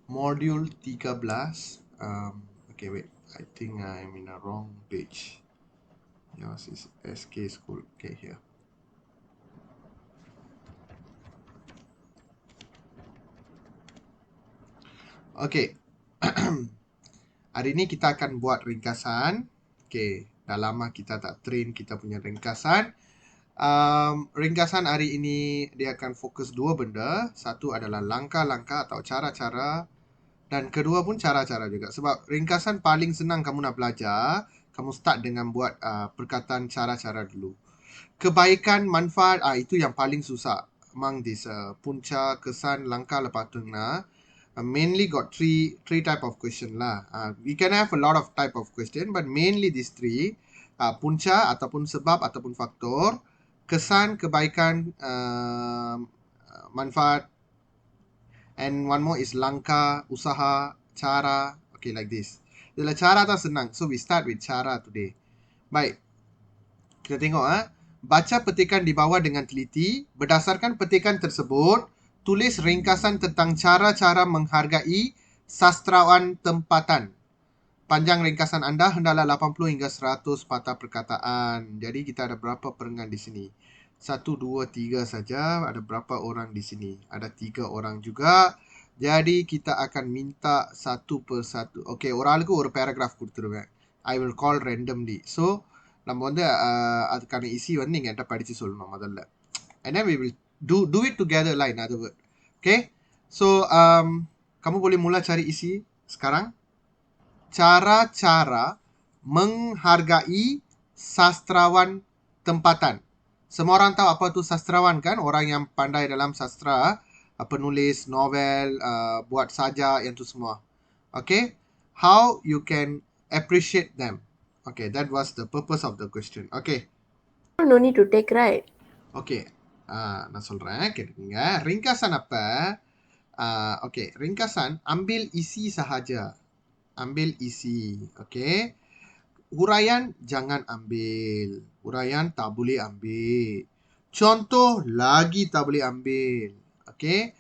Modul 13. Okay, wait. I think I'm in a wrong page. Yours is SK School. Okay, here. Okay. Hari ni kita akan buat ringkasan. Okay. Dah lama kita tak train kita punya ringkasan. Ringkasan hari ini dia akan fokus dua benda. Satu adalah langkah-langkah atau cara-cara. Dan kedua pun cara-cara juga. Sebab ringkasan paling senang kamu nak belajar, kamu start dengan buat perkataan cara-cara dulu. Kebaikan, manfaat, itu yang paling susah. Among this punca, kesan, langkah, lepas tu mainly got three type of question lah. We can have a lot of type of question, but mainly these three. Punca ataupun sebab ataupun faktor, kesan, kebaikan, manfaat, and one more is langkah, usaha, cara. Okay, like this. Itulah cara tak senang. So we start with cara today. Baik. Kita tengok Baca petikan di bawah dengan teliti. Berdasarkan petikan tersebut, tulis ringkasan tentang cara-cara menghargai sastrawan tempatan. Panjang ringkasan anda hendaklah 80 hingga 100 patah perkataan. Jadi kita ada berapa perengan di sini? 1, 2, 3 saja. Ada berapa orang di sini? Ada 3 orang juga. Jadi kita akan minta satu persatu. Okay, ஒராளுக்கு ஒரு paragraph கொடுத்துருவேன். I will call randomly. So, நம்ம வந்து அதுக்கான இசி வந்து நீங்க என்கிட்ட படிச்சு சொல்லணும் முதல்ல. And then we will do it together lah, in other word. Okay? So, kamu boleh mula cari isi sekarang. Cara-cara menghargai sastrawan tempatan. Semua orang tahu apa tu sastrawan kan? Orang yang pandai dalam sastra, penulis novel, buat sajak, yang tu semua. Okay? How you can appreciate them. Okay, that was the purpose of the question. Okay. No need to take, right? Okay. நான் சொல்றேன் கேட்டுக்கங்க. ringkasan apa? Okay, ringkasan ambil isi sahaja. Ambil isi. Okay. Huraian jangan ambil. Huraian tak boleh ambil. Contoh lagi tak boleh ambil. Okay.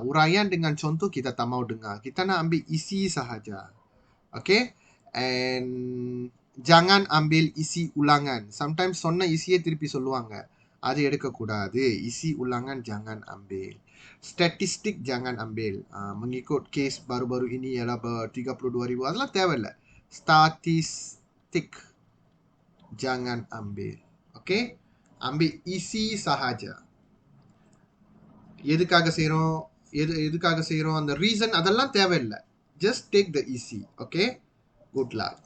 Huraian dengan contoh kita tak mau dengar. Kita nak ambil isi sahaja. Okay. And jangan ambil isi ulangan. Sometimes சொன்ன இசியை திருப்பி சொல்லுவாங்க. அது எடுக்கக்கூடாது. isi ulangan jangan ambil. Statistik jangan ambil. Mengikut kes baru-baru ini ialah 32,000. அதெல்லாம் தேவையில்லை. Statistik jangan ambil. Okay. Ambil isi sahaja. எதுக்காக செய்றோம் அந்த reason அதெல்லாம் தேவையில்லை. Just take the easy. Okay. Good luck.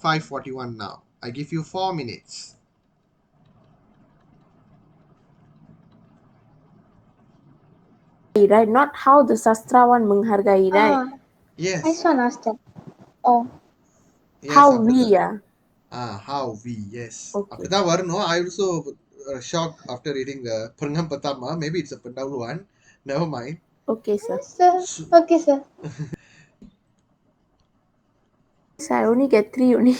5:41 now. I give you 4 minutes. Right, not how the sastrawan menghargai, right? Yes. I just want to ask that. Oh, Yes, How apa we, tu? How we, yes. Okay. அப்படிதான் வரணும். I also shocked after reading the perengan pertama. Maybe it's a pendahuluan. Never mind. Okay, sir. yes, sir. Okay, sir. Sir, I only get 3 only.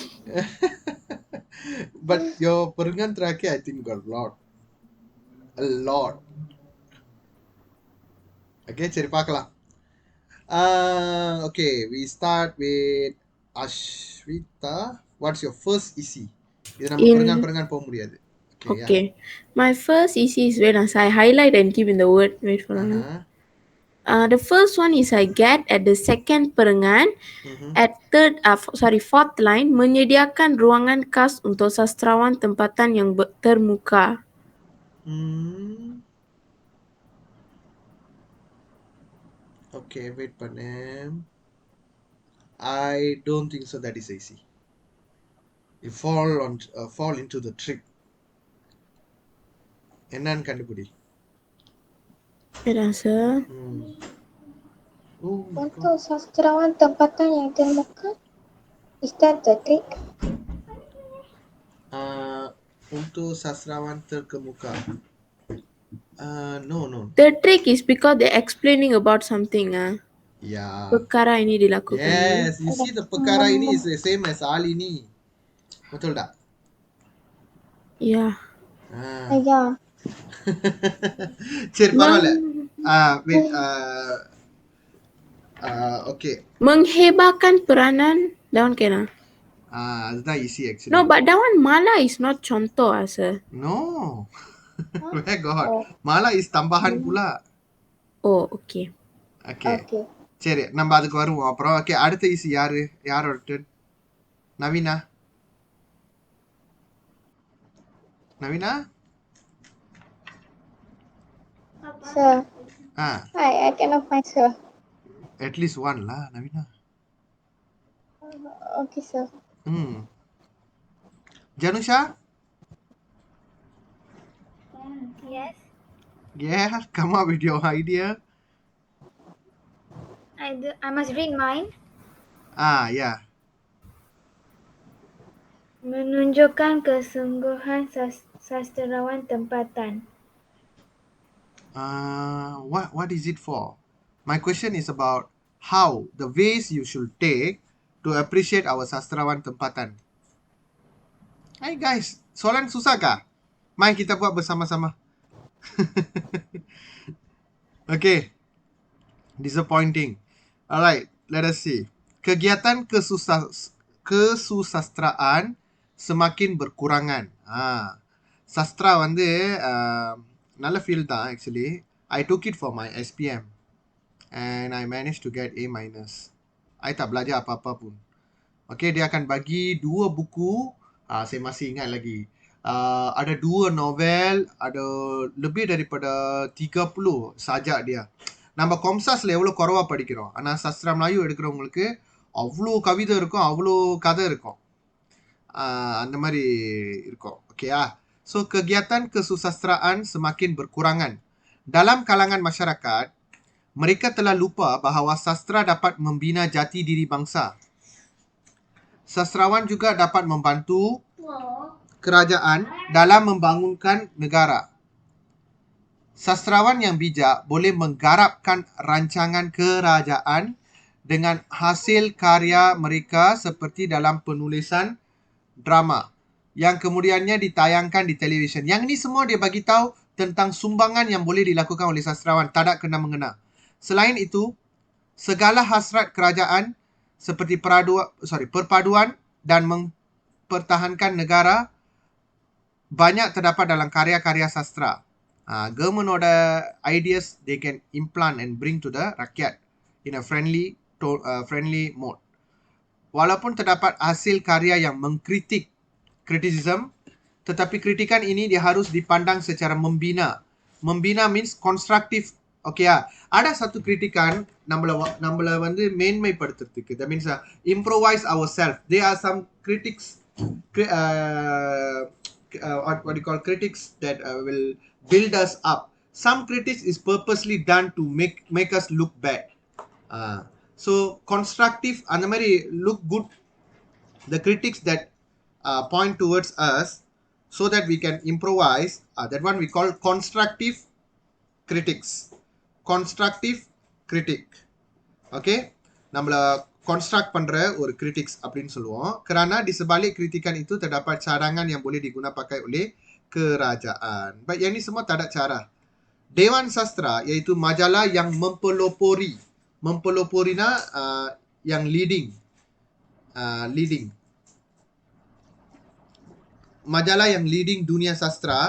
But your perengan terakhir, I think got a lot. A lot. Okay, சரி பார்க்கலாம். Okay, we start with Ashwita. What's your first isi? இது நம்ம perengan போக முடியாது. Okay. My first isi is when I highlight and keep in the word. Wait for a minute. The first one is I get at the second perengan at fourth line, menyediakan ruangan khas untuk sastrawan tempatan yang termuka. Okay, wait பண்ணேன். I don't think so that is easy. You fall into the trick. என்னன்னு கண்டுபிடி. Sir. Untuk sastrawan tempatan yang termuka, is that the trick? Untuk sastrawan terkemuka. No. The trick is because they're explaining about something. Yeah. Perkara ini dilakukan. Yes, you see the perkara ini is the same as hal ini. Betul tak? Yeah. Yeah. சரி பரவாயில்ல. Wait. Okay. Menghebatkan peranan, that one can அதுதான் easy actually. No, but that one mala is not contoh sir. No. Huh? Where got? Oh, Mala is tambahan pula. Oh, okay. Okay. okay. சரி நம்ம அதுக்கு வருவோம் அப்புறம். ஓகே அடுத்த ஈஸி யாரோட turn? நவீனா? Sir, Ah, I cannot find sir. at least one lah, Navina. Okay, sir. Janusha? Yes, Yeah, come up with your idea. I must read mine. Yeah. Menunjukkan kesungguhan sastrawan tempatan. What is it for? My question is about how the ways you should take to appreciate our sastrawan tempatan. Hey guys, soalan susah kah? Mari kita buat bersama-sama. Okay. Disappointing. Alright, let us see. Kegiatan kesusastraan semakin berkurangan. Sastra வந்து நல்ல field தான் actually. I took it for my SPM and I managed to get A-. I tak belajar apa-apa pun. Okay, dia akan bagi 2 buku. Saya masih ingat lagi. Ada 2 novel, ada lebih daripada 30 sajak dia. நம்ம கொம்சாஸில் எவ்வளோ குறவா படிக்கிறோம். ஆனால் சஸ்திரா மலாயு எடுக்கிறவங்களுக்கு அவ்வளோ கவிதை இருக்கும், அவ்வளோ கதை இருக்கும். அந்த மாதிரி இருக்கும். ஓகேயா? So, kegiatan kesusastraan semakin berkurangan. Dalam kalangan masyarakat, mereka telah lupa bahawa sastra dapat membina jati diri bangsa. Sastrawan juga dapat membantu kerajaan dalam membangunkan negara. Sastrawan yang bijak boleh menggarapkan rancangan kerajaan dengan hasil karya mereka seperti dalam penulisan drama yang kemudiannya ditayangkan di televisyen. Yang ini semua dia bagi tahu tentang sumbangan yang boleh dilakukan oleh sastrawan, tak ada kena-mengena. Selain itu, segala hasrat kerajaan seperti perpaduan dan mempertahankan negara banyak terdapat dalam karya-karya sastra. Government order ideas they can implant and bring to the rakyat in a friendly mode. Walaupun terdapat hasil karya yang mengkritik criticism, tetapi kritikan ini dia harus dipandang secara membina. Membina means constructive. Okay, ada satu kritikan நம்மள வந்து மேன்மைப்படுத்துறதுக்கு. That means improvise ourselves. There are some critics what you call critics that will build us up. Some critics is purposely done to make us look bad. So constructive and the look good. The critics that point towards us so that we can improvise. That one we call constructive critics. Constructive critic. Okay. நம்மள construct பண்ற ஒரு critics அப்படின்னு சொல்லுவோம். Kerana di sebalik kritikan itu terdapat cadangan yang boleh diguna pakai oleh kerajaan. But yang ni semua tak ada cara. Dewan Sastra iaitu majalah yang mempelopori. Mempeloporinya yang leading. Majalah yang leading dunia sastra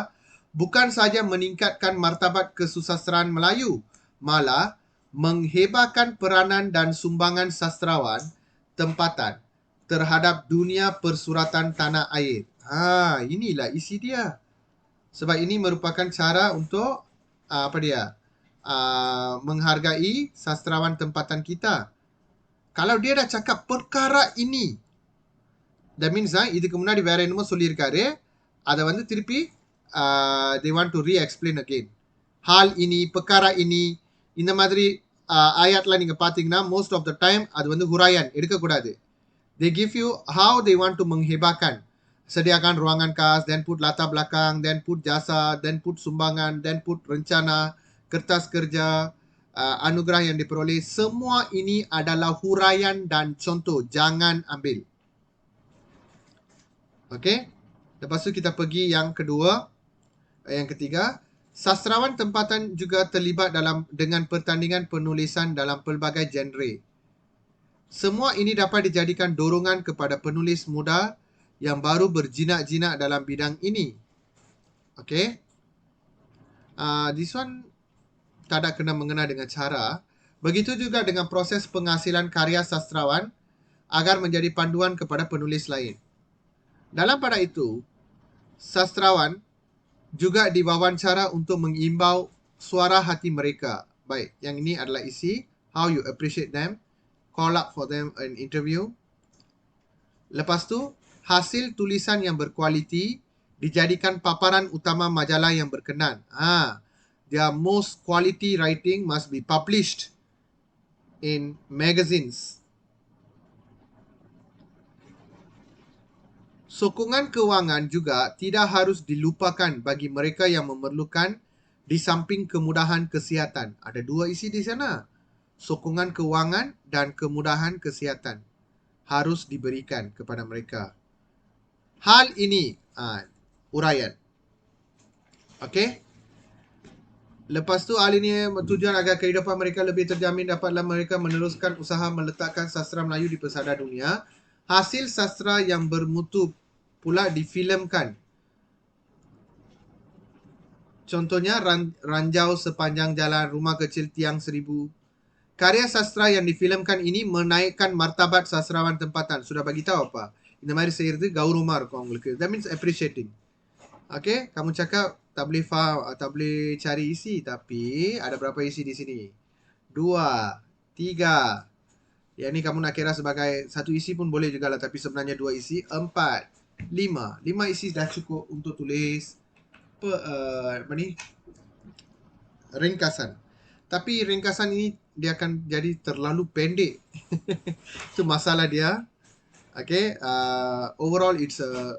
bukan saja meningkatkan martabat kesusastraan Melayu, malah menghebatkan peranan dan sumbangan sastrawan tempatan terhadap dunia persuratan tanah air. Inilah isi dia. Sebab ini merupakan cara untuk menghargai sastrawan tempatan kita. Kalau dia dah cakap perkara ini, that means இதுக்கு முன்னாடி வேற என்னமோ சொல்லியிருக்காரு, அதை வந்து திருப்பி they want to re-explain again. Hall இனி, perkara ini, இந்த மாதிரி ஆயாட்லாம் நீங்க பார்த்தீங்கன்னா most of the time அது வந்து huraian எடுக்கக்கூடாது. They give you how they want to menghebatkan. Sediakan ruangan khas, then put latar belakang, then put jasa, then put sumbangan, then put rencana, kertas kerja, anugerah yang diperoleh. Semua ini adalah huraian dan contoh. Jangan ambil. Okay. Lepas tu kita pergi yang kedua. Yang ketiga. Sastrawan tempatan juga terlibat dengan pertandingan penulisan dalam pelbagai genre. Semua ini dapat dijadikan dorongan kepada penulis muda yang baru berjinak-jinak dalam bidang ini. Okay. This one tak ada kena mengena dengan cara. Begitu juga dengan proses penghasilan karya sastrawan agar menjadi panduan kepada penulis lain. Dalam pada itu, sastrawan juga diwawancara untuk mengimbau suara hati mereka. Baik, yang ini adalah isi how you appreciate them, call up for them an interview. Lepas tu, hasil tulisan yang berkualiti dijadikan paparan utama majalah yang berkenan. Their most quality writing must be published in magazines. Sokongan kewangan juga tidak harus dilupakan bagi mereka yang memerlukan di samping kemudahan kesihatan. Ada dua isi di sana. Sokongan kewangan dan kemudahan kesihatan harus diberikan kepada mereka. Hal ini, uraian. Okey. Lepas tu hal ini tujuan agar kehidupan mereka lebih terjamin, dapatlah mereka meneruskan usaha meletakkan sastra Melayu di pesada dunia. Hasil sastra yang bermutu pula difilmkan. Contohnya Ranjau Sepanjang Jalan, Rumah Kecil Tiang Seribu. Karya sastra yang difilmkan ini menaikkan martabat sastrawan tempatan. Sudah bagi tahu apa? இந்த மாதிரி செய்யறது கௌரவமா இருக்கும் உங்களுக்கு. That means appreciating. Okay, kamu cakap tak boleh cari isi, tapi ada berapa isi di sini? 2, 3. Yang ni kamu nak kira sebagai satu isi pun boleh juga lah, tapi sebenarnya 2 isi. 4, 5. 5 isi dah cukup untuk tulis ringkasan. Tapi ringkasan ini dia akan jadi terlalu pendek. Itu masalah dia. Okay, overall it's a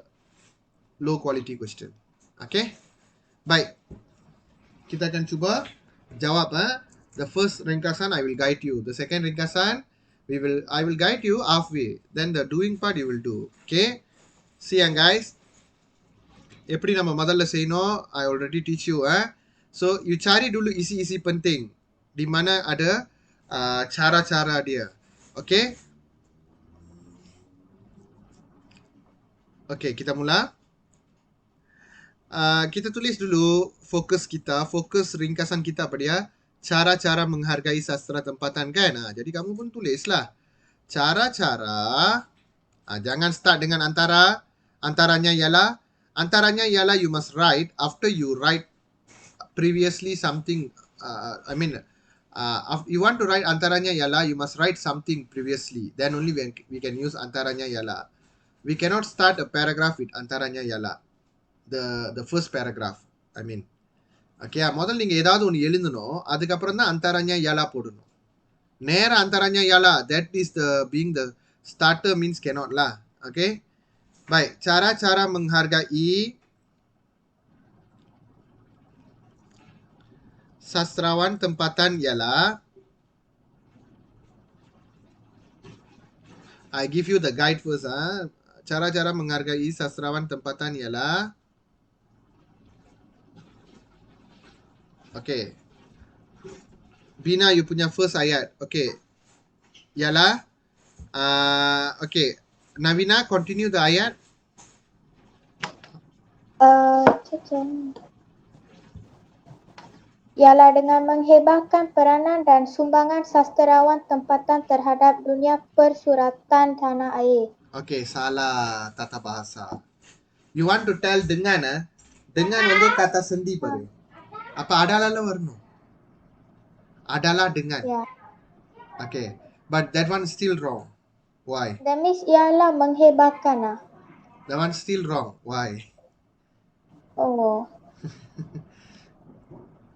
low quality question. Okay, baik. Kita akan cuba jawab. The first ringkasan I will guide you. The second ringkasan I will guide you halfway. Then the doing part you will do. Okay. See you guys. எப்படி நம்ம முதல்ல செய்யணும், I already teach you. So you cari dulu isi-isi penting di mana ada cara-cara dia. Okay. Okay, kita mula. Kita tulis dulu fokus ringkasan kita apa dia? Cara-cara menghargai sastra tempatan kan? Jadi kamu pun tulislah. Cara-cara, jangan start dengan antaranya ialah you must write after you write previously something. You want to write antaranya ialah, you must write something previously. Then only we can use antaranya ialah. We cannot start a paragraph with antaranya ialah. The first paragraph, Okay, முதல்ல நீங்க ஏதாவது ஒன்று எழுதணும், அதுக்கப்புறம் தான் அந்தரanya yala போடணும். நேர அந்தரanya yala, that is being the starter means cannot lah. Okay, baik. Cara-cara menghargai sastrawan tempatan ialah, I give you the guide first. Cara-cara menghargai sastrawan tempatan ialah, okay. Bina, you punya first ayat. Okay. Ialah, okay. Navina, continue the ayat. Ialah dengan menghebahkan peranan dan sumbangan sastrawan tempatan terhadap dunia persuratan tanah air. Okay, salah tata bahasa. You want to tell dengan, dengan வந்து kata sendi பாரு. அப்ப அடாலால வரணும். Adalah dengan. Yeah. Okay. But that one still wrong. Why? That means ialah menghebahkan. That one still wrong. Why? Oh.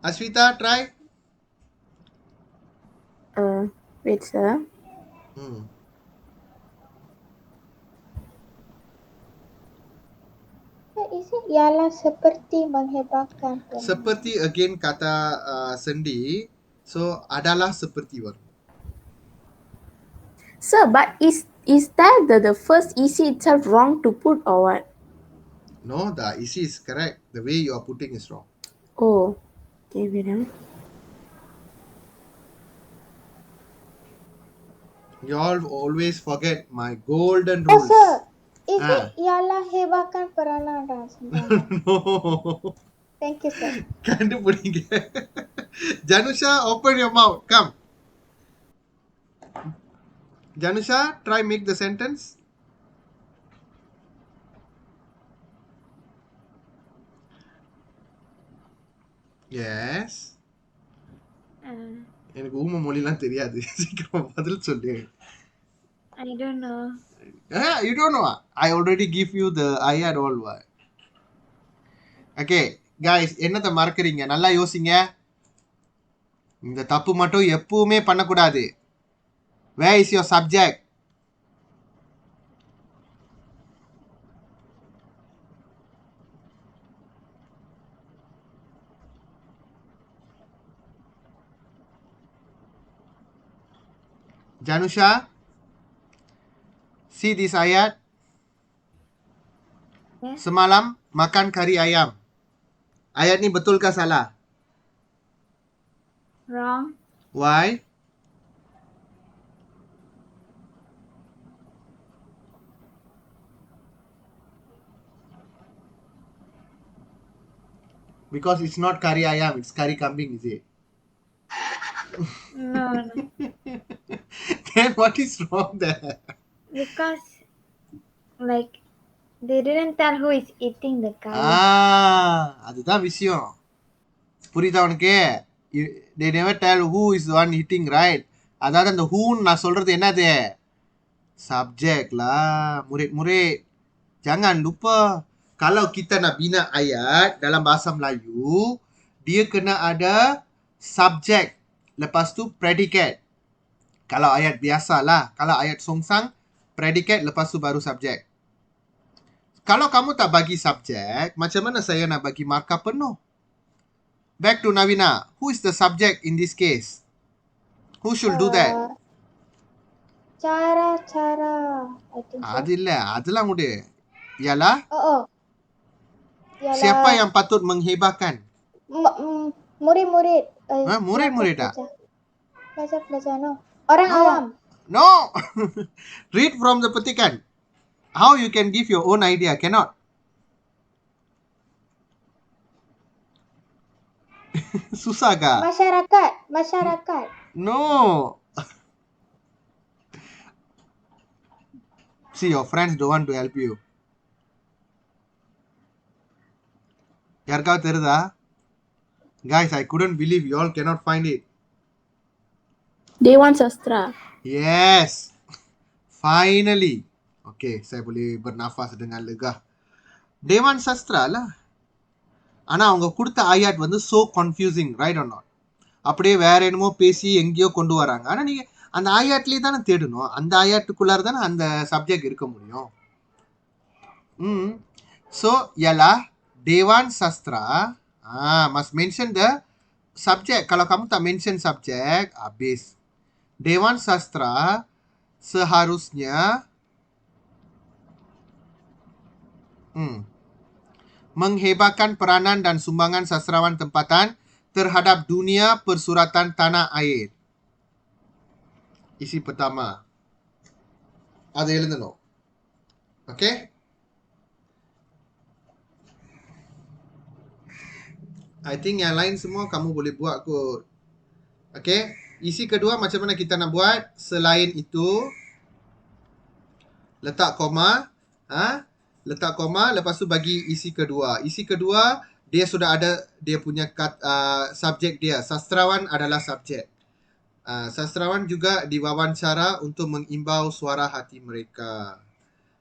Aswita, try. Wait, sir. Is it ialah seperti menghebahkan? Seperti again kata sendi. So adalah seperti word. Sir, but is that the first isi itself wrong to put or what? No, the isi is correct. The way you are putting is wrong. Oh. Okay, wait. You all always forget my golden Yes, rules. sir. Is it Ah. ialah hebatkan peranan dan sumbangan? No. Thank you, sir. கண்டுபிடிங்க. Janusha, open your mouth. Come. Janusha, try make the sentence. Yes. எனக்கு ஊம மொழிலாம் தெரியாது. சீக்கிரம் பதில் சொல்லு. I don't know. You don't know. I already give you the ayat all. Okay, guys, என்னத்தை மறக்கறீங்க? நல்லா யோசிங்க. இந்த தப்பு மட்டும் எப்பவுமே பண்ணக்கூடாது. Where is your subject? Janusha, see this ayat. Yes. Semalam makan kari ayam. Ayat ni betul ke salah? Wrong. Why? Because it's not kari ayam, it's kari kambing, is it? No, no. Then what is wrong there? Because, like, they didn't tell who is eating the curry. அதுதான் விஷயம். புரியுதா உனக்கு? They never tell who is the one eating, right? அதாவது அந்த who நான் சொல்றது என்னது? Subject lah. Murid-murid. Jangan lupa. Kalau kita nak bina ayat dalam bahasa Melayu, dia kena ada subject. Lepas tu predicate. Kalau ayat biasa lah. Kalau ayat songsang, predicate lepas tu baru subject. Kalau kamu tak bagi subject, macam mana saya nak bagi markah penuh? Back to Navina. Who is the subject in this case? Who should do that? Cara. I think so. அது இல்ல. அதெல்லாம் விடு. Ialah, Oh. Ialah siapa yang patut menghebahkan? murid-murid. Murid-murid tak? Pelajar, no. Orang awam. No. Read from the petikan. How you can give your own idea? Cannot. Susah kah? Masyarakat. No. See, your friends don't want to help you. யாருக்காவது தெரியுதா? Guys, I couldn't believe you all cannot find it. Dewan Sastra. Yes. Finally. Okay, saya boleh bernafas dengan lega. Dewan Sastra lah. ஆனா அவங்க கொடுத்த ஆயாட் வந்து so confusing, right or not? அப்படியே வேற என்னமோ பேசி எங்கேயோ கொண்டு வராங்க. ஆனா நீங்க அந்த ஆயாட்லயே தானே தேடணும். அந்த ஆயாட்டுக்குள்ளார தானே அந்த சப்ஜெக்ட் இருக்க முடியும். So, ialah Dewan Sastra. Must mention the subject. Kalau kamu tak mention subject, habis. Dewan Sastra seharusnya menghebahkan peranan dan sumbangan sastrawan tempatan terhadap dunia persuratan tanah air. Isi pertama. Ada எழுதணும். Okay? I think yang lain semua kamu boleh buat kot. Okay? Isi kedua macam mana kita nak buat? Selain itu, letak koma. Letak koma, lepas tu bagi isi kedua. Isi kedua, dia sudah ada dia punya subjek dia. Sastrawan adalah subjek. Sastrawan juga diwawancara untuk mengimbau suara hati mereka.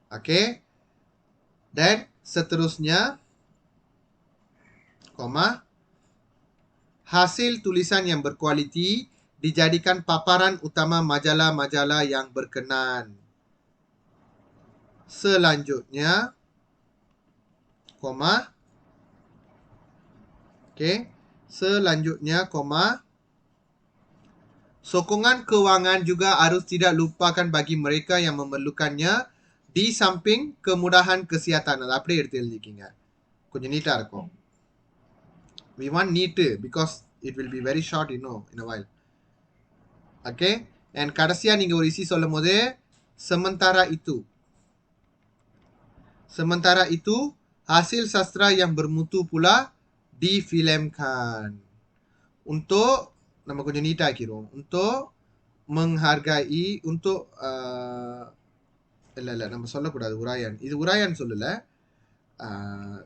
Okay? Dan seterusnya, koma, hasil tulisan yang berkualiti dijadikan paparan utama majalah-majalah yang berkenan. Selanjutnya, koma, okay, selanjutnya, koma, sokongan kewangan juga harus tidak lupakan bagi mereka yang memerlukannya di samping kemudahan kesihatan. அது அப்படியே எடுத்து எழுதிக்கிங்க. கொஞ்சம் நீட்டா இருக்கும். We want NEET because it will be very short, in a while. Okay? And கடைசியா நீங்க ஒரு isi சொல்லும் போது sementara itu hasil sastra yang bermutu pula difilmkan. Untuk நம்ம கொஞ்சம் நீட்டா ஆக்கிரும். Untuk menghargai, untuk இல்ல நம்ம சொல்லக்கூடாது uraian. இது uraian சொல்லல.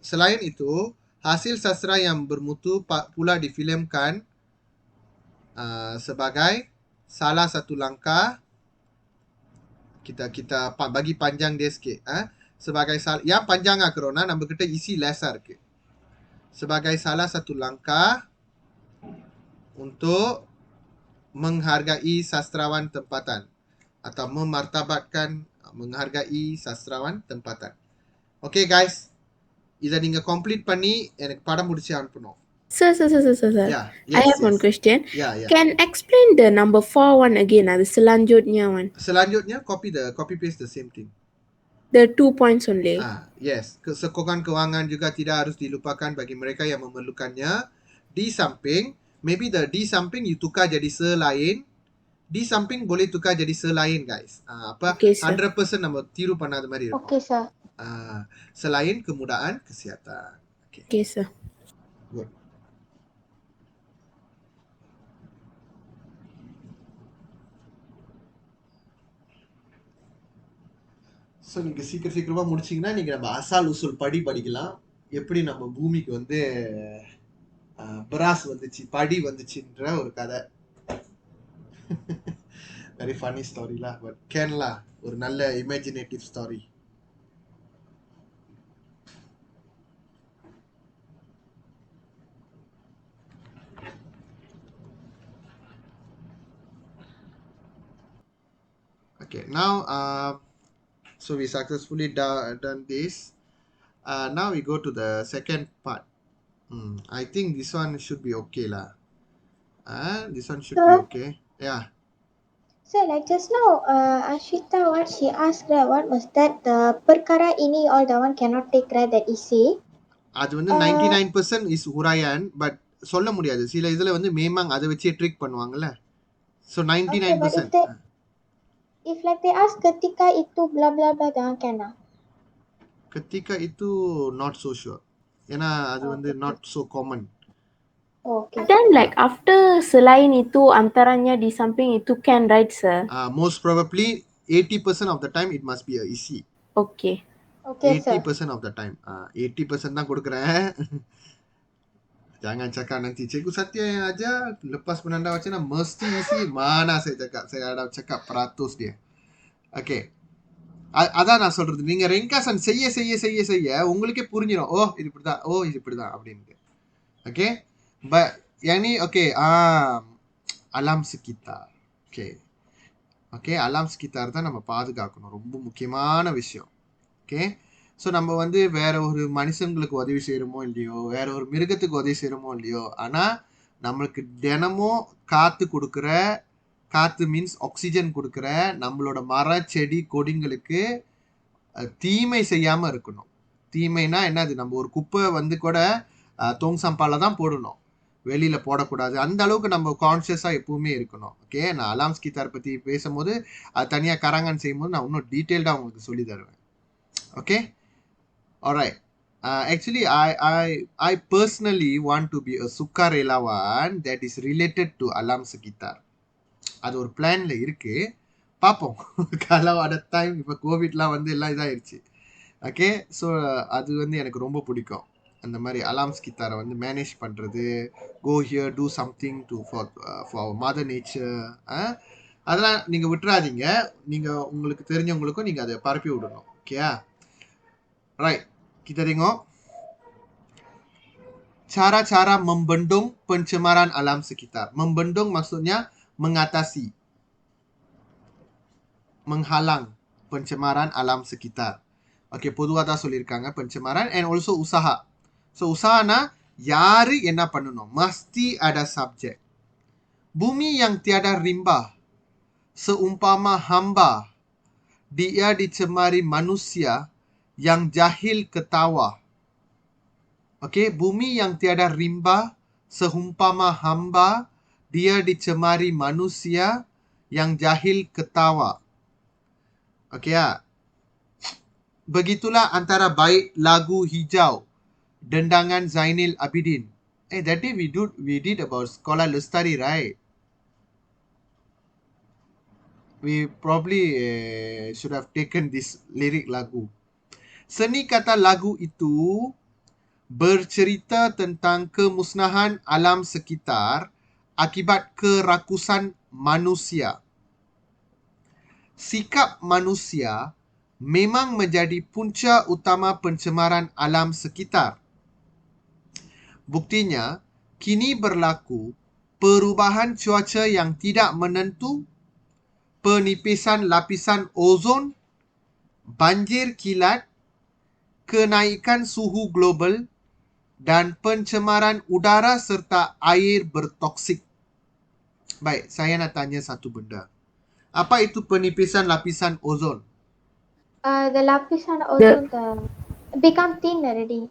Selain itu, hasil sastra yang bermutu pula difilmkan sebagai salah satu langkah. Kita bagi panjang dia sikit. Sebagai yang panjang corona, நம்ம கிட்ட isi less இருக்கு. Sebagai salah satu langkah untuk menghargai sastrawan tempatan atau memartabatkan, menghargai sastrawan tempatan. Okay guys, இதை நீங்க complete பண்ணி எனக்கு படம் முடிச்சு அனுப்பணும். Sir. Yeah, I have one question. Yeah. Can explain the number 4 one again? The selanjutnya one. Selanjutnya copy paste the same thing. The 2 points only. Yes. Kesekokan kewangan juga tidak harus dilupakan bagi mereka yang memerlukannya. Di samping, maybe di samping you tukar jadi selain. Di samping boleh tukar jadi selain guys. Okay, sir. 100% நம்ம தீர்வு பண்ணாத மாதிரி இருக்கும். Okay, sir. Selain kemudahan kesihatan. Okay, sir. Good. So நீங்கள் சீக்கிரமாக முடிச்சிங்கன்னா நீங்கள் நம்ம அசால் உசூல் படிக்கலாம். எப்படி நம்ம பூமிக்கு வந்து பிராஸ் வந்துச்சு, படி வந்துச்சுன்ற ஒரு கதை. வெரி ஃபன்னி ஸ்டோரிலாம், பட் கேன்லா ஒரு நல்ல imaginative story. Okay, now so we successfully done this. Now we go to the second part. I think this one should be okay lah. This one should be okay. Yeah. So like just now, Ashita, what she asked, what was that? The perkara ini all the one cannot take, right? That isi. அது வந்து 99% is uraian, but சொல்ல முடியாது. சில இதுல வந்து மேமாங் அதை வச்சே ட்ரிக் பண்ணுவாங்கல்ல. So 99%. Okay, if like they ask ketika itu blah blah blah, jangan kena. Ketika itu not so sure. ஏன்னா அது வந்து not so common. Okay. Then like after selain itu antaranya di samping itu can, right sir? Most probably 80% of the time it must be a isi. Okay. Okay, 80% of the time. 80% தான் கொடுக்குறேன். Jangan cakap nanti Cikgu Satya yang ajar, lepas penanda wacana mesti isi. Mana saya cakap? Saya ada cakap peratus dia. Okay. அதான் நான் சொல்றது. நீங்க ரெங்காசன் செய்ய உங்களுக்கே புரிஞ்சிடும். இது இப்படிதான் அப்படின்ட்டு. Okay, but yani okay, alam sekitar. Okay, alam sekitar தான் நம்ம பாதுகாக்கணும். ரொம்ப முக்கியமான விஷயம். ஓகே, ஸோ நம்ம வந்து வேற ஒரு மனுஷங்களுக்கு உதவி செய்கிறோமோ இல்லையோ, வேற ஒரு மிருகத்துக்கு உதவி செய்கிறோமோ இல்லையோ, ஆனால் நம்மளுக்கு தினமும் காற்று மீன்ஸ் ஆக்சிஜன் கொடுக்குற நம்மளோட மர செடி கொடிங்களுக்கு தீமை செய்யாமல் இருக்கணும். தீமைனா என்னது? நம்ம ஒரு குப்பை வந்து கூட தோங் சம்பால தான் போடணும், வெளியில் போடக்கூடாது. அந்த அளவுக்கு நம்ம கான்ஷியஸாக எப்பவுமே இருக்கணும். ஓகே, நான் அலாம் செகித்தார் பற்றி பேசும்போது அது தனியாக கராங்கன் செய்யும்போது நான் இன்னும் டீட்டெயில்டாக உங்களுக்கு சொல்லி தருவேன். Okay, alright. Actually, I personally want to be a sukarelawan that is related to alam sekitar. அது ஒரு பிளான்ல இருக்கு, பார்ப்போம். kalau ada time. இப்போ கோவிட்லாம் வந்து எல்லாம் இதாகிடுச்சு. ஓகே, ஸோ அது வந்து எனக்கு ரொம்ப பிடிக்கும். அந்த மாதிரி அலாம் செகித்தாரை வந்து மேனேஜ் பண்ணுறது, go here do something to for mother nature, அதெல்லாம் நீங்கள் விட்டுறாதீங்க. நீங்கள் உங்களுக்கு தெரிஞ்சவங்களுக்கும் நீங்கள் அதை பரப்பி விடணும். ஓகேயா? Right, kita tengok cara-cara membendung pencemaran alam sekitar. Membendung maksudnya mengatasi, menghalang pencemaran alam sekitar. Okay, பொதுவா தான் சொல்லியிருக்காங்க pencemaran and also usaha. So usahana யாரு என்ன பண்ணணும்? Mesti ada subjek. Bumi yang tiada rimbah seumpama hamba, dia dicemari manusia yang jahil ketawa. Okey, bumi yang tiada rimbah Seumpama hamba, dia dicemari manusia yang jahil ketawa. Okey tak? Begitulah antara bait lagu hijau dendangan Zainil Abidin. That day we did about Sekolah Lestari, right? We probably should have taken this lirik lagu. Seni kata lagu itu bercerita tentang kemusnahan alam sekitar akibat kerakusan manusia. Sikap manusia memang menjadi punca utama pencemaran alam sekitar. Buktinya, kini berlaku perubahan cuaca yang tidak menentu, penipisan lapisan ozon, banjir kilat, kenaikan suhu global dan pencemaran udara serta air bertoksik. Baik, saya nak tanya satu benda. Apa itu penipisan lapisan ozon? The lapisan ozone become thin already.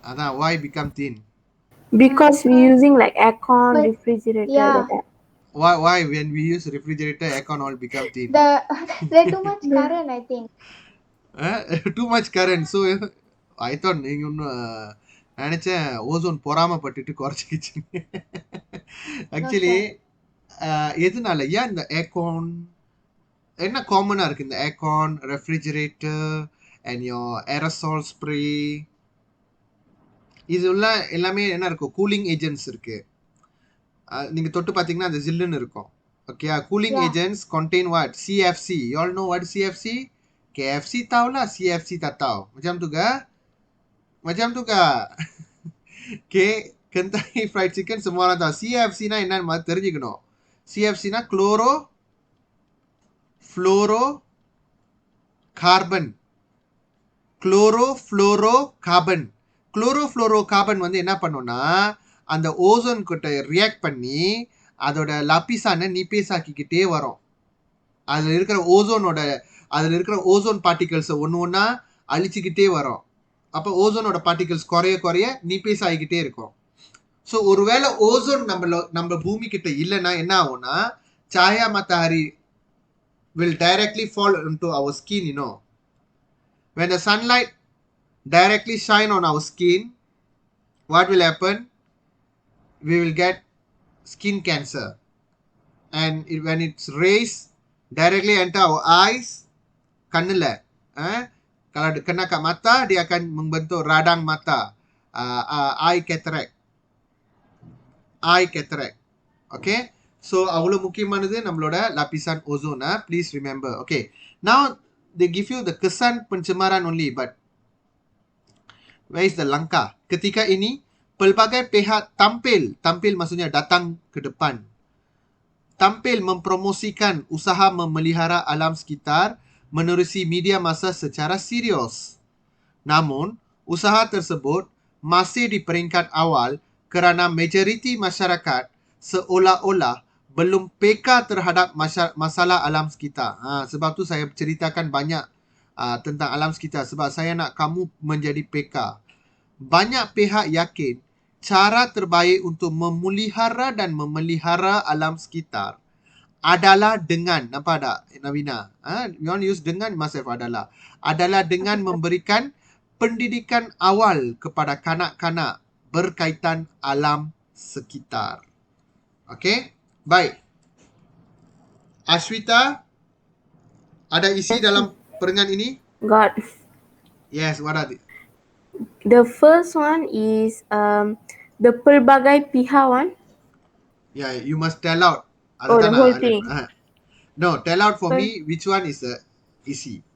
Why become thin? Because we're using like aircon, But- refrigerator. yeah. like that. Why when we use refrigerator, aircon all become thin? There's too much current, I think. Too much current. So I thought நீங்க நினைச்சேன் ஓசோன் பொறாமப்பட்டுட்டு குறைச்சிக்கிச்சு. ஆக்சுவலி எதனால ஏன் இந்த ஏர்கான் என்ன காமனா இருக்கு? இந்த ஏர்கான், ரெஃப்ரிஜரேட்டர் அண்ட் யோர் ஏரசால் ஸ்ப்ரே, இது எல்லாமே என்ன இருக்கும்? கூலிங் ஏஜென்ட்ஸ் இருக்கு. நீங்க தொட்டு பார்த்தீங்கன்னா அது ஜில்லுன்னு இருக்கும். Okay, cooling Yeah. Agents contain what? CFC. You all know what is CFC? KFC tahu lah, CFC tak tahu. Macam tu ke? Macam tu ke? Okay, Kentucky Fried Chicken semua orang tahu. CFC na என்னன்னு தெரிஞ்சுக்கணும். CFC na chlorofluorocarbon. Chlorofluorocarbon வந்து என்ன பண்ணும்னா அந்த ஓசோன் கிட்ட ரியாக்ட் பண்ணி அதோட லப்பிசான நிப்பேசாக்கிக்கிட்டே வரும். அதுல இருக்கிற ஓசோன் பார்ட்டிகல்ஸ் ஒண்ணா அழிச்சுக்கிட்டே வரும். அப்ப ஓசோனோட பார்ட்டிகல்ஸ் குறைய நிப்பேஸ் ஆகிக்கிட்டே இருக்கும். ஸோ ஒருவேளை ஓசோன் நம்ம பூமி கிட்ட இல்லைன்னா என்ன ஆகும்னா சாயா மத்தாரி will directly fall into our skin, you know. When the sunlight directly shine on our skin, what will happen? We will get skin cancer. And when its rays directly enter our eyes, kannula, kalau kena kat mata, dia akan membentuk radang mata, eye cataract. Okay? So, அவ்வளவு முக்கியமானது நம்மளோட lapisan ozone. Please remember. Okay. Now, they give you the kesan pencemaran only, but where is the langkah? Ketika ini, pelbagai pihak tampil maksudnya datang ke depan. Tampil mempromosikan usaha memelihara alam sekitar menerusi media massa secara serius. Namun, usaha tersebut masih di peringkat awal kerana majoriti masyarakat seolah-olah belum peka terhadap masalah alam sekitar. Sebab tu saya ceritakan banyak tentang alam sekitar sebab saya nak kamu menjadi peka. Banyak pihak yakin cara terbaik untuk memelihara alam sekitar adalah dengan, nampak tak Navina? You want to use dengan, must have adalah dengan memberikan pendidikan awal kepada kanak-kanak berkaitan alam sekitar. Okay? Baik. Ashwita, ada isi dalam perengan ini? God. Yes, what are The first one is the pelbagai pihak one. Yeah, you must tell out. The whole thing. No, tell out for me which one is the isi.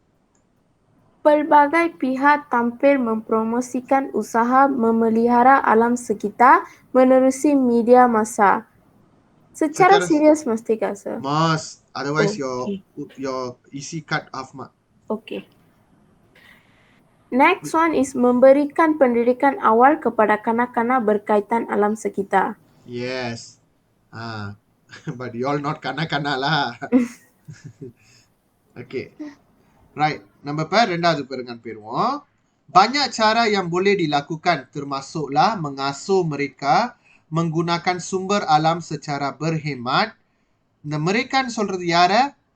Pelbagai pihak tampil mempromosikan usaha memelihara alam sekitar menerusi media massa. Secara serius mesti kah, sir? Must. Otherwise, Okay. your isi cut off mark. Okay. Next one is memberikan pendidikan awal kepada kanak-kanak berkaitan alam sekitar. Yes. But you all not kanak-kanak lah. Okay. Right. Rendaவது perengan peruang. Banyak cara yang boleh dilakukan termasuklah mengasuh mereka menggunakan sumber alam secara berhemat. இந்த மெரிக்கான்னு சொல்றது யார?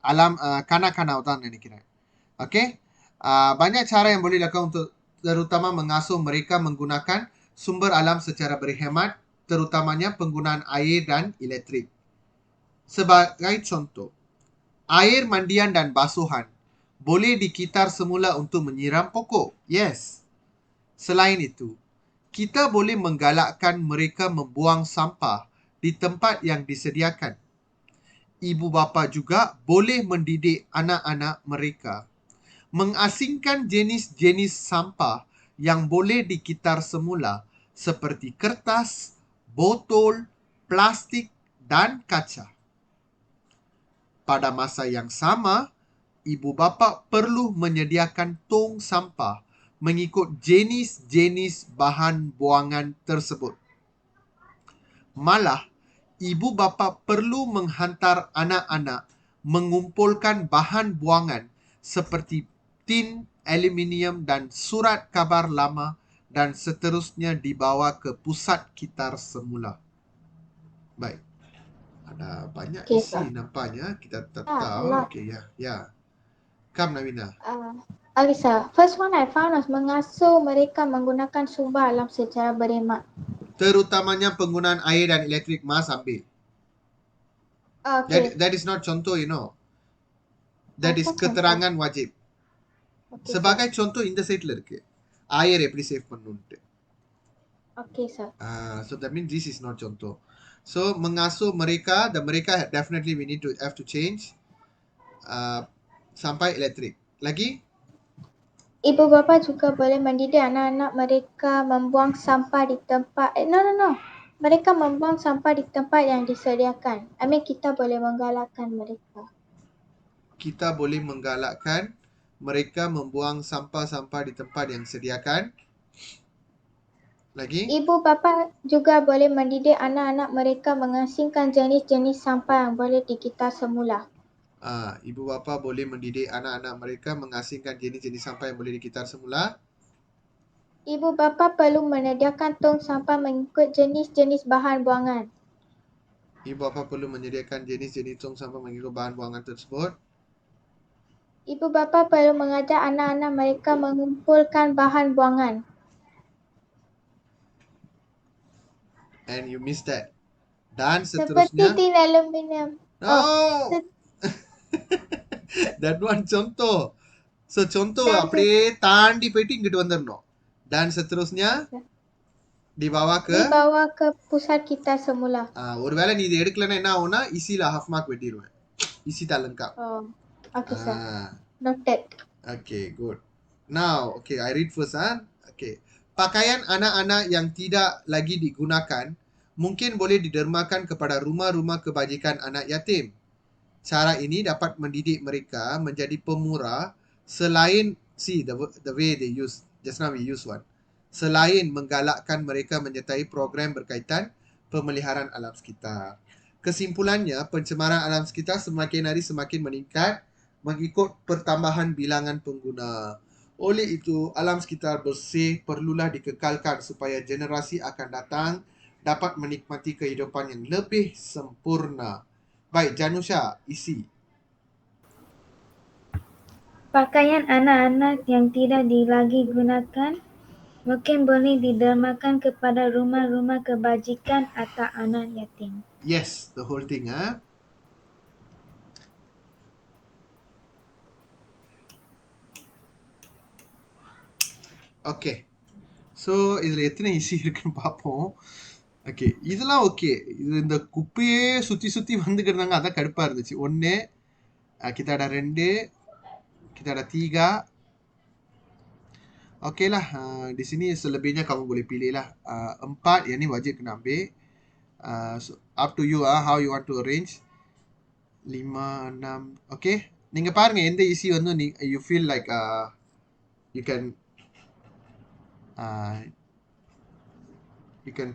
அலாம் kanak-kanak தான் நினைக்கிறேன். Okay. Banyak cara yang boleh dilakukan untuk terutama mengasuh mereka menggunakan sumber alam secara berhemat, terutamanya penggunaan air dan elektrik. Sebagai contoh, air mandian dan basuhan boleh dikitar semula untuk menyiram pokok. Yes. Selain itu, kita boleh menggalakkan mereka membuang sampah di tempat yang disediakan. Ibu bapa juga boleh mendidik anak-anak mereka mengasingkan jenis-jenis sampah yang boleh dikitar semula seperti kertas, botol, plastik dan kaca. Pada masa yang sama, ibu bapa perlu menyediakan tong sampah mengikut jenis-jenis bahan buangan tersebut. Malah, ibu bapa perlu menghantar anak-anak mengumpulkan bahan buangan seperti tin, aluminium dan surat khabar lama dan seterusnya dibawa ke pusat kitar semula. Baik. Ada banyak Okay, isi sir. nampaknya. Kita tak Ah, tahu. a lot. Okay, ya. Come, Navina. Okay, sir. First one I found was mengasuh mereka menggunakan sumber alam secara berhemat. Terutamanya penggunaan air dan elektrik. Mas ambil. Okay. That is not contoh, you know. That is Apa contoh? keterangan wajib. Okay, Sebagai contoh இந்த சைட்ல இருக்கு. Air எப்படி சேவ் பண்ணனும்ட்டு. Okay, sir. So that means this is not contoh. So mengasuh mereka, the mereka definitely we need to have to change sampai elektrik. Lagi? Ibu bapa juga boleh mendidik anak-anak mereka membuang sampah di tempat no. Mereka membuang sampah di tempat yang disediakan. Kita boleh menggalakkan mereka. Kita boleh menggalakkan mereka membuang sampah-sampah di tempat yang disediakan. Lagi? Ibu bapa juga boleh mendidik anak-anak mereka mengasingkan jenis-jenis sampah yang boleh dikitar semula. Ibu bapa boleh mendidik anak-anak mereka mengasingkan jenis-jenis sampah yang boleh dikitar semula. Ibu bapa perlu menyediakan tong sampah mengikut jenis-jenis bahan buangan. Ibu bapa perlu menyediakan jenis-jenis tong sampah mengikut bahan buangan tersebut. Ibu bapa perlu mengajar anak-anak mereka mengumpulkan bahan buangan. And you missed that. Dan Seperti seterusnya. tin aluminium. No! That one contoh. So contoh அப்படியே தாண்டி போயிட்டு இங்கிட்டு வந்துடணும். Dan seterusnya dibawa ke pusat kitar semula. ஒருவேளை நீ இது எடுக்கலன்னா என்ன ஆகும்னா isiல half mark வெட்டிடுவேன். isi tak lengkap. Okay, sir. Noted. Okay, good. Now, okay, I read first. Okay. Pakaian anak-anak yang tidak lagi digunakan mungkin boleh didermakan kepada rumah-rumah kebajikan anak yatim. Cara ini dapat mendidik mereka menjadi pemurah selain, see the way they use, just now we use one. Selain menggalakkan mereka menyertai program berkaitan pemeliharaan alam sekitar. Kesimpulannya, pencemaran alam sekitar semakin hari semakin meningkat mengikut pertambahan bilangan pengguna. Oleh itu, alam sekitar bersih perlulah dikekalkan supaya generasi akan datang dapat menikmati kehidupan yang lebih sempurna. Baik, Janusha, isi. Pakaian anak-anak yang tidak lagi gunakan mungkin boleh didermakan kepada rumah-rumah kebajikan atau anak yatim. Yes, the whole thing. Okay. So, இதில் எத்தனை ஈஸி இருக்குன்னு பார்ப்போம். ஓகே, இதெல்லாம் ஓகே. இது இந்த குப்பையே சுற்றி சுற்றி வந்துக்கிட்டாங்க, அதான் கடுப்பாக இருந்துச்சு. 1, kita ada 2, kita ada 3. Okey lah, di sini selebihnya kamu boleh pilih lah. 4, yang ni wajib kena ambil. So, up to you how you want to arrange. 5, 6. Okay, நீங்க பாருங்க எந்த ஈஸி வந்து you feel like you can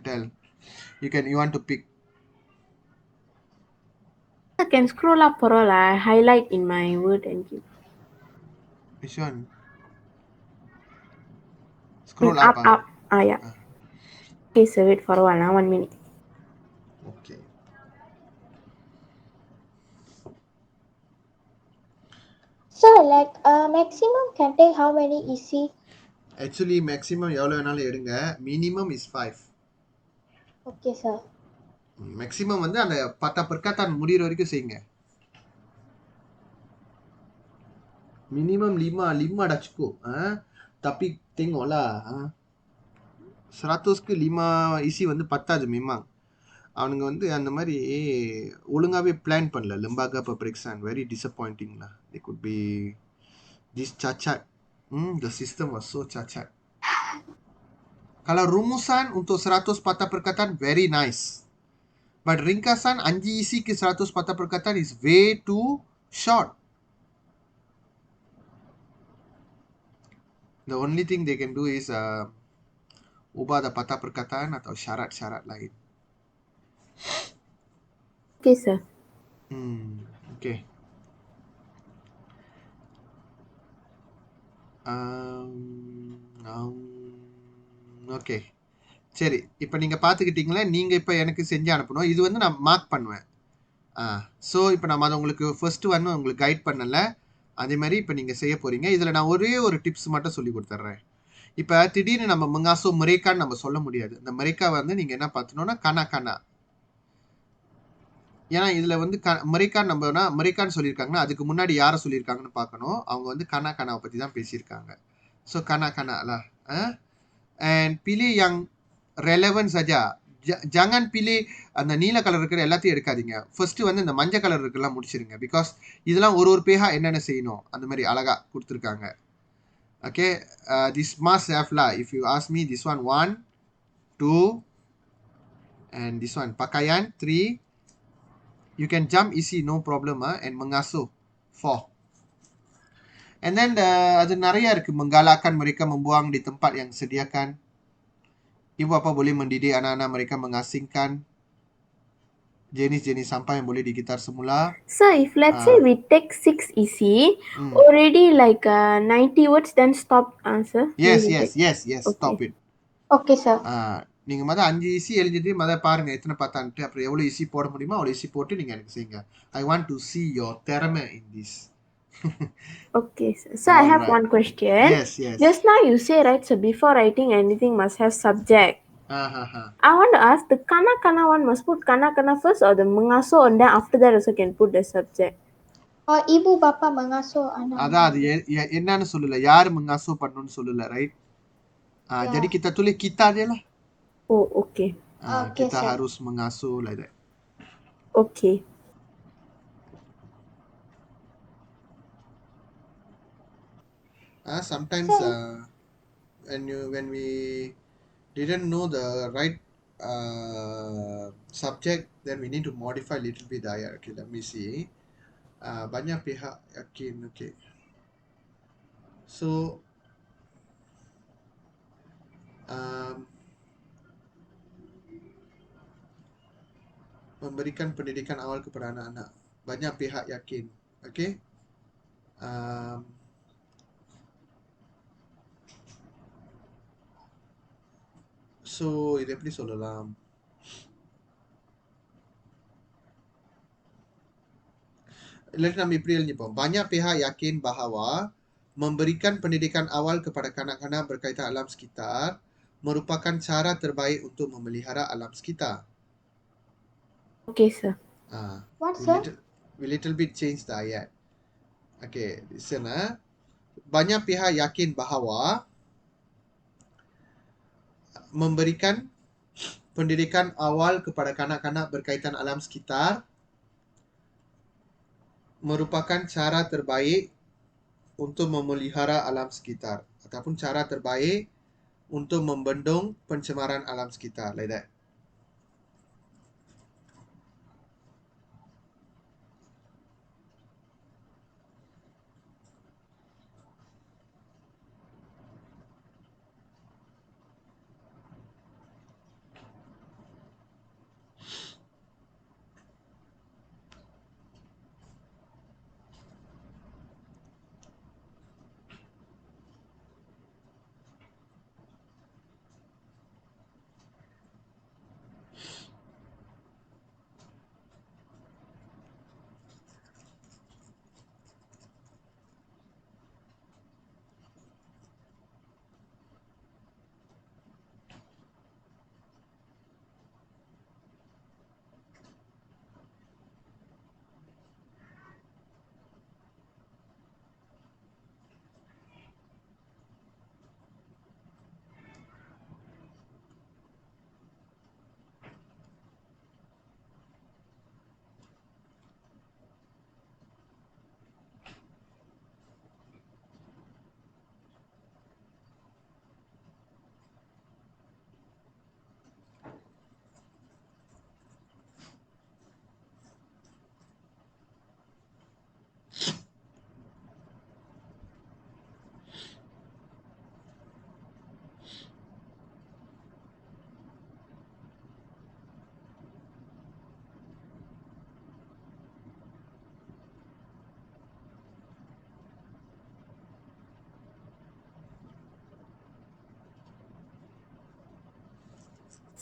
tell. You want to pick. I can scroll up for all. I highlight in my word and give. Which one? Scroll up. Up. Yeah. Okay, so wait for a while. 1 minute. So like maximum can take how many EC? Actually maximum எவ்வளவு வேணாலும் எடுங்க. Minimum is 5. Okay sir. Maximum வந்து அந்த 10 perkataan முடிகிற வரைக்கும் செய்யுங்க. Minimum 5 dah cukup. Tapi tengoklah. 100க்கு 5 isi வந்து பத்தாது memang. அவனுங்க வந்து அந்த மாதிரி ஒழுங்காவே பிளான் பண்ணல lembaga peperiksaan. Very disappointing lah. They could be this cacat. The system was so cacat. Kalau rumusan untuk 100 patah perkataan very nice. But ringkasan 5 isi ke 100 patah perkataan is way too short. The only thing they can do is ubah the patah perkataan atau syarat-syarat lain. Okay, sir. Okay. Okay சரி இப்போ நீங்கள் பார்த்துக்கிட்டீங்களா நீங்கள் இப்போ எனக்கு செஞ்சு அனுப்பணும் இது வந்து நான் மார்க் பண்ணுவேன் ஸோ இப்போ நான் அதை உங்களுக்கு ஃபர்ஸ்ட்டு வந்து உங்களுக்கு கைட் பண்ணலை அதே மாதிரி இப்போ நீங்கள் செய்ய போகிறீங்க இதில் நான் ஒரே ஒரு டிப்ஸ் மட்டும் சொல்லி கொடுத்துட்றேன் இப்போ திடீர்னு நம்ம முங்காசோ முறைக்கான்னு நம்ம சொல்ல முடியாது இந்த முறைக்கா வந்து நீங்கள் என்ன பார்த்தணும்னா கனா கனா ஏன்னா இதில் வந்து முறைக்கான் நம்மனா முறைக்கான்னு சொல்லியிருக்காங்கன்னா அதுக்கு முன்னாடி யாரை சொல்லியிருக்காங்கன்னு பார்க்கணும் அவங்க வந்து கனா கனாவை பற்றி தான் பேசியிருக்காங்க ஸோ கனா கனா lah and pilih yang relevant saja jangan pilih அந்த நீல கலர் இருக்கிற எல்லாத்தையும் எடுக்காதீங்க ஃபர்ஸ்ட் வந்து இந்த மஞ்சள் கலர் இருக்கலாம் முடிச்சிருங்க பிகாஸ் இதெல்லாம் ஒரு பேஹா என்னென்ன செய்யணும் அந்த மாதிரி அழகா கொடுத்துருக்காங்க okay this must have lah if you ask me this one 1 2 and this one pakaian 3 you can jump isi no problem and mengasuh 4 and then ada நிறைய இருக்கு menggalakkan mereka membuang di tempat yang disediakan ibu bapa boleh mendidik anak-anak mereka mengasingkan jenis-jenis sampah yang boleh digitar semula. So if let's say we take 6 EC already like 90 words then stop answer. Yes okay. Stop it. Okay sir. நீங்க மொத 5 ஈசி எழுதிட்டு மொத பாருங்க எத்தனை பார்த்தான்ட்டு அப்புறம் எவ்வளவு ஈசி போட முடியுமோ அவ்வளவு ஈசி போட்டு நீங்க எனக்கு செய்யுங்க I want to see your திறமை in this. Okay so I have one question. Yes just now you say right so before writing anything must have subject. I want to ask the kana kana one must put kana kana first or the mengasuh and then after that also can put the subject. Ibu bapa mengasuh anak. அதான் அது என்னன்னு சொல்லல யார் mengasuh பண்ணனும்னு சொல்லல right jadi kita tulis kita je lah. Oh okay. Kita harus mengasuh like that. Okay. Sometimes when we didn't know the right subject then we need to modify little bit ayat. Okay, let me see. Banyak pihak yakin. Okay. So memberikan pendidikan awal kepada anak-anak. Banyak pihak yakin. Okay. So இதை எப்படி சொல்லலாம் இல்லாட்டி நம்ம இப்படி எழுதிப்போம் banyak pihak yakin bahawa memberikan pendidikan awal kepada kanak-kanak berkaitan alam sekitar merupakan cara terbaik untuk memelihara alam sekitar. Okay sir. What sir? We little bit change the ayat. Okay, listen banyak pihak yakin bahawa memberikan pendidikan awal kepada kanak-kanak berkaitan alam sekitar merupakan cara terbaik untuk memelihara alam sekitar ataupun cara terbaik untuk membendung pencemaran alam sekitar like that.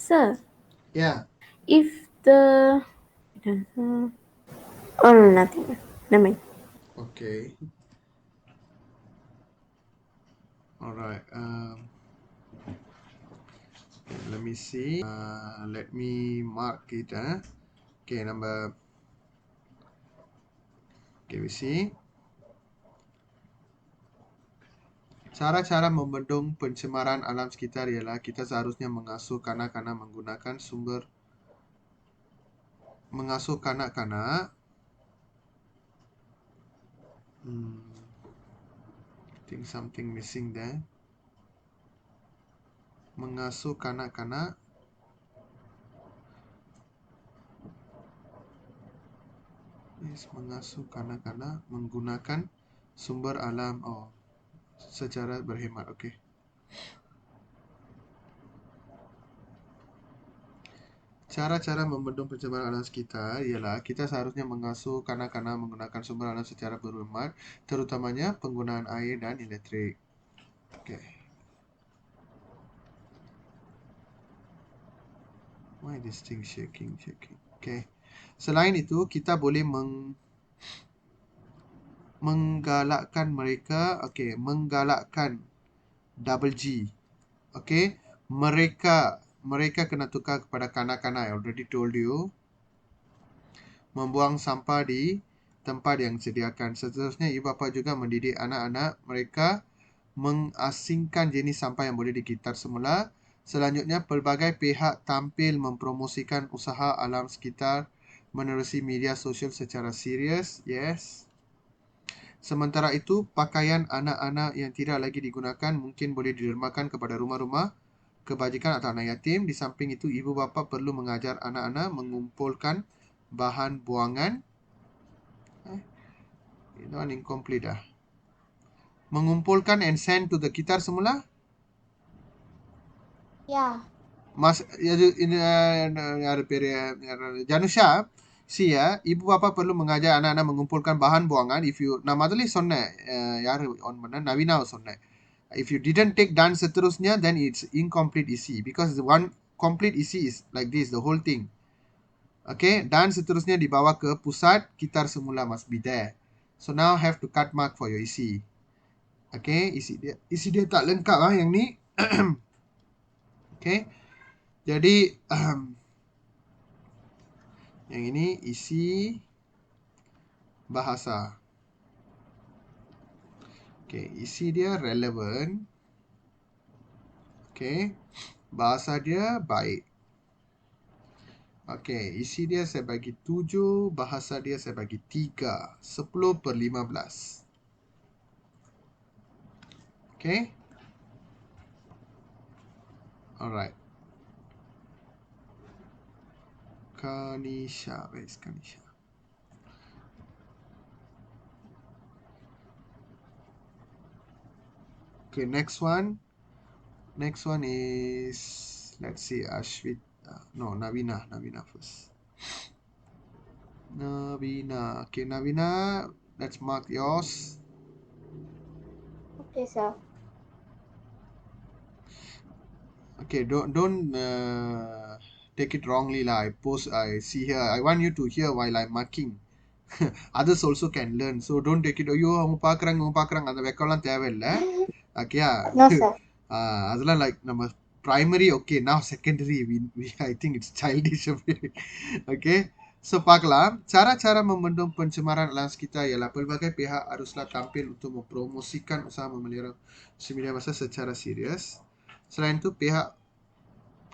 Sir, Yeah. if the... Oh, no, nothing. Never mind. Okay. Alright. Let me see. Let me mark it. Okay, number. Okay, we see. Cara-cara membendung pencemaran alam sekitar ialah kita seharusnya mengasuh kanak-kanak menggunakan sumber mengasuh kanak-kanak. I think something missing there. Mengasuh kanak-kanak mengasuh kanak-kanak menggunakan sumber alam secara berhemat. Okey. Cara-cara membendung pencemaran alam sekitar ialah kita seharusnya mengasuh kanak-kanak menggunakan sumber alam secara berhemat, terutamanya penggunaan air dan elektrik. Okey. Why this thing shaking? Okay. Selain itu, kita boleh menggalakkan mereka. Okay, menggalakkan double G. Okay, mereka kena tukar kepada kanak-kanak. I already told you. Membuang sampah di tempat yang disediakan. Seterusnya, ibu bapa juga mendidik anak-anak mereka mengasingkan jenis sampah yang boleh digitar semula. Selanjutnya, pelbagai pihak tampil mempromosikan usaha alam sekitar menerusi media sosial secara serius. Yes. Sementara itu, pakaian anak-anak yang tidak lagi digunakan mungkin boleh didermakan kepada rumah-rumah kebajikan atau anak yatim. Di samping itu, ibu bapa perlu mengajar anak-anak mengumpulkan bahan buangan. Ini one incomplete dah. Mengumpulkan and send to the gitar semula. Ya. Mas Janusha, see ibu bapa perlu mengajar anak-anak mengumpulkan bahan buangan. If you நான் முதல்ல சொன்னேன் யாரு on பண்ண நவீனாவை சொன்னேன். If you didn't take dance seterusnya, then it's incomplete EC because the one complete EC is like this, the whole thing. Okay, dance seterusnya dibawa ke pusat, gitar semula must be there. So now have to cut mark for your EC. Okay, EC dia tak lengkap yang ni. Okay. Jadi yang ini isi bahasa. Okay, isi dia relevant. Okay, bahasa dia baik. Okay, isi dia saya bagi 7, bahasa dia saya bagi 3. 10/15. Okay. Alright. Kanisha, where is Kanisha? Okay, next one. Next one is, let's see, Ashwit. No, Navina first. Navina. Okay, Navina, let's mark yours. Okay, sir. Okay, don't take it wrongly lah. I see here. I want you to hear while I'm marking. Others also can learn. So don't take it. ஐயோ அவங்க பார்க்குறாங்க அந்த வெக்கம்லாம் தேவையில்லை. Okay. No, sir. அதெல்லாம் like நம்ம primary, okay, now secondary we I think it's childish. Okay. So பார்க்கலாம். Cara-cara membendung pencemaran alam sekitar ialah pelbagai pihak haruslah tampil untuk mempromosikan usaha memelihara media massa secara serius. Selain itu,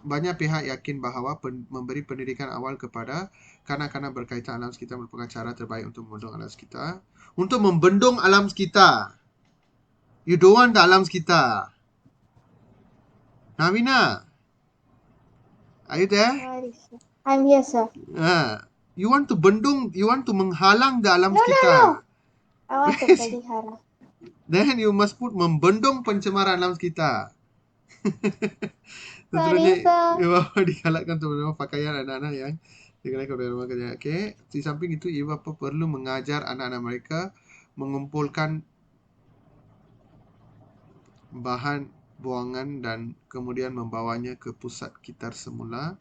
banyak pihak yakin bahawa memberi pendidikan awal kepada kanak-kanak berkaitan alam sekitar merupakan cara terbaik untuk membendung alam sekitar. Untuk membendung alam sekitar. You don't want the alam sekitar. Navina, are you there? Sorry, sir. I'm here, sir. You want to bendung, you want to menghalang the alam sekitar. No. I want to pelihara. Then you must put membendung pencemaran alam sekitar. Sorry, sir. Ibu bapa digalakkan untuk menerima pakaian anak-anak yang digunakan oleh rumah kerja. Okay. Di samping itu, ibu bapa perlu mengajar anak-anak mereka mengumpulkan bahan buangan dan kemudian membawanya ke pusat kitar semula.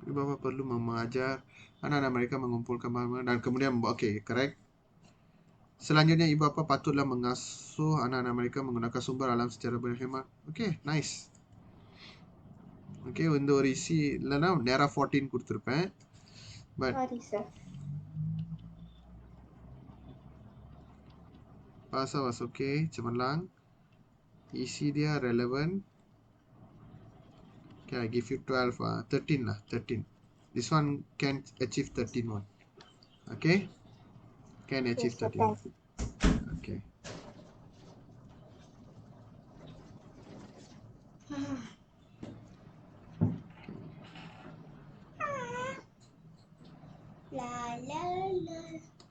Ibu bapa perlu mengajar anak-anak mereka mengumpulkan bahan dan kemudian correct. Selanjutnya ibu bapa patutlah mengasuh anak-anak mereka menggunakan sumber alam secara berhemat. Nice. இந்த ஒரு ஈஸி இல்லைன்னா நேராக 14 கொடுத்துருப்பேன். But Sorry, sir. Bahasa was okay, cemerlang. Isi dia relevant. Okay, I give you 12, 13 lah, 13. This one can achieve 13 one. Okay? Can achieve Yes, sir. 13. Okay.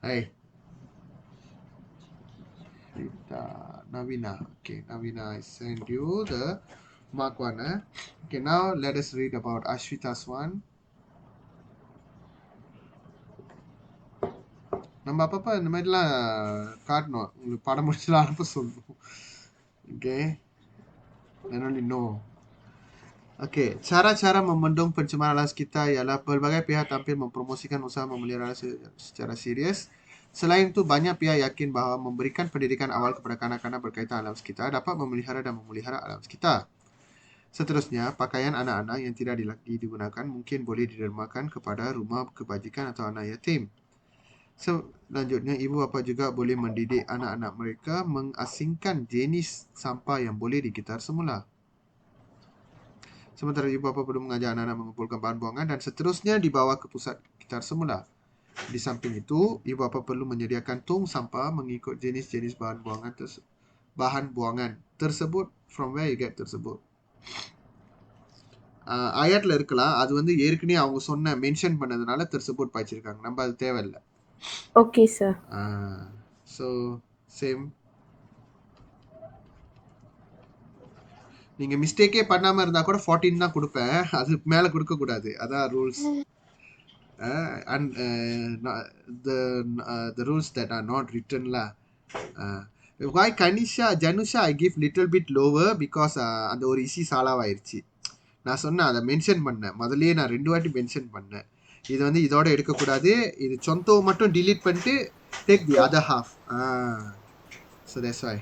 Hey. Navina. Okay, Navina, I send you the mark one. Okay, now let us read about Ashwita's one. நம்ம அப்பப்போ இந்த மாதிரிலாம் காட்டணும், உங்களுக்கு படம் முடிச்சுலாம் அனுப்ப சொல்லணும். Okay, then only know. Okay, cara-cara membendung pencemaran alam sekitar ialah pelbagai pihak tampil mempromosikan usaha memelihara secara serius. Selain itu, banyak pihak yakin bahawa memberikan pendidikan awal kepada kanak-kanak berkaitan alam sekitar dapat memelihara dan memelihara alam sekitar. Seterusnya, pakaian anak-anak yang tidak lagi digunakan mungkin boleh didermakan kepada rumah kebajikan atau anak yatim. Selanjutnya, ibu bapa juga boleh mendidik anak-anak mereka mengasingkan jenis sampah yang boleh digitar semula. Sementara ibu bapa perlu mengajar anak-anak mengumpulkan bahan buangan dan seterusnya dibawa ke pusat gitar semula. Di samping itu, ibu bapa perlu menyediakan tong sampah mengikut jenis-jenis bahan buangan tersebut. From where you get tersebut? ஆயத்தில் இருக்கலாம், அது வந்து ஏற்கனவே அவங்க சொன்ன மென்ஷன் பண்ணதுனால tersebut பாய்ச்சிருக்காங்க, நம்ம அது தேவையில்லை. Okay, sir. So same. நீங்க மிஸ்டேக்கே பண்ணாம இருந்தா கூட 14 தான் கொடுப்பேன், அது மேல கொடுக்க கூடாது, அதான் rules. And the rules that are not written lah. Why Janusha I give little bit lower because அந்த ஒரு இசி சாலாவாயிருச்சு. நான் சொன்னேன், அதை மென்ஷன் பண்ணேன், முதல்லயே நான் 2 வாட்டி மென்ஷன் பண்ணேன். இது வந்து இதோட எடுக்கக்கூடாது, இது சொந்தம் மட்டும் delete பண்ணிட்டு take the other half. So that's why.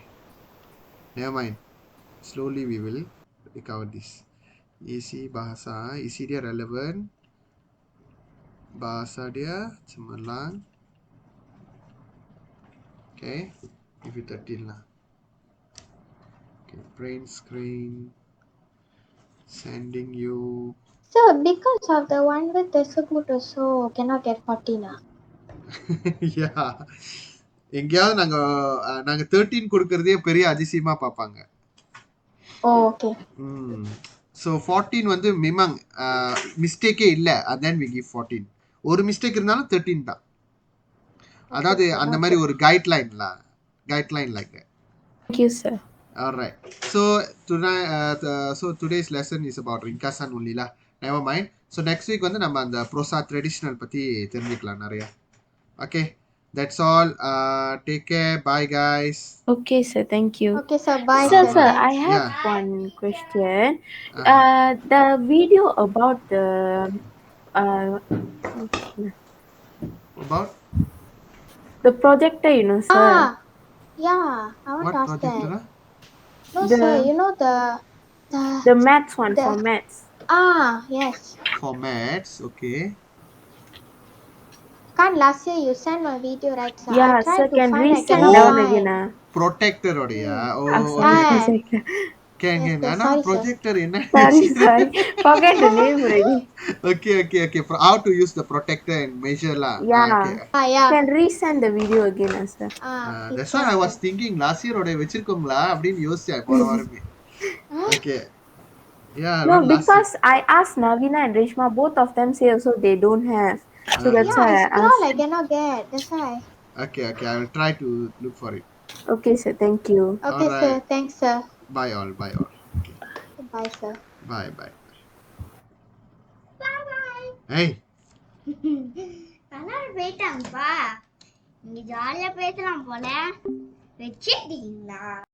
Never mind. Slowly we will recover this. Isi bahasa, isi dia relevant. Bahasa dia cemerlang. Okay, give it 13 lah. Okay, print screen. Sending you. So because of the one with tersebut also cannot get 14 ah? Yeah. எங்கேயாவது நாங்க 13 கொடுக்கறதே பெரிய அதிசயமா பார்ப்பாங்க. Oh, okay. So 14 வந்து memang மிஸ்டேக்கே இல்ல, then we give 14. ஒரு மிஸ்டேக் இருந்தாலும் 13 தான். அதாவது அந்த மாதிரி ஒரு guideline like that. Thank you, sir. All right. So today's lesson is about ringkasan only lah. Never mind. So next week வந்து நம்ம அந்த prosa traditional பத்தி தெரிஞ்சுக்கலாம் நிறைய. Okay. That's all. Take care. Bye, guys. Okay, sir. Thank you. Okay, sir. Bye, Sir, sir. I have Yeah. one question. The video about the About the projector, sir. Yeah. I want what to ask project? that. No, sir. You know The maths one for maths. Yes. For maths, okay. Last year you sent my video, right, sir? Yeah, I tried sir, to can find, I resend cannot down find. again. Protector odia. Sorry, Can. Yes, sir. Ana Sorry, sir. projector enna? sorry. Forget the name already. Okay. How to use the protector and measure lah. Yeah. Okay. Yeah. Can resend the video again, sir. That's why I was thinking last year oda vechirukongla அப்படினு யோசிச்சேன் போன வாரமே. Okay. Yeah. No, last because I asked Navina and Reshma, both of them say also they don't have. So that's why I It's asked. I cannot get. That's why. Okay. I will try to look for it. Okay, sir. Thank you. Okay, Alright. sir. Thanks, sir. Bye all. Okay. Bye, sir. Bye. Hey. Colour போயிட்டாங்கப்பா, இங்க ஜாலியா பேசலாம் போல. Reject lah.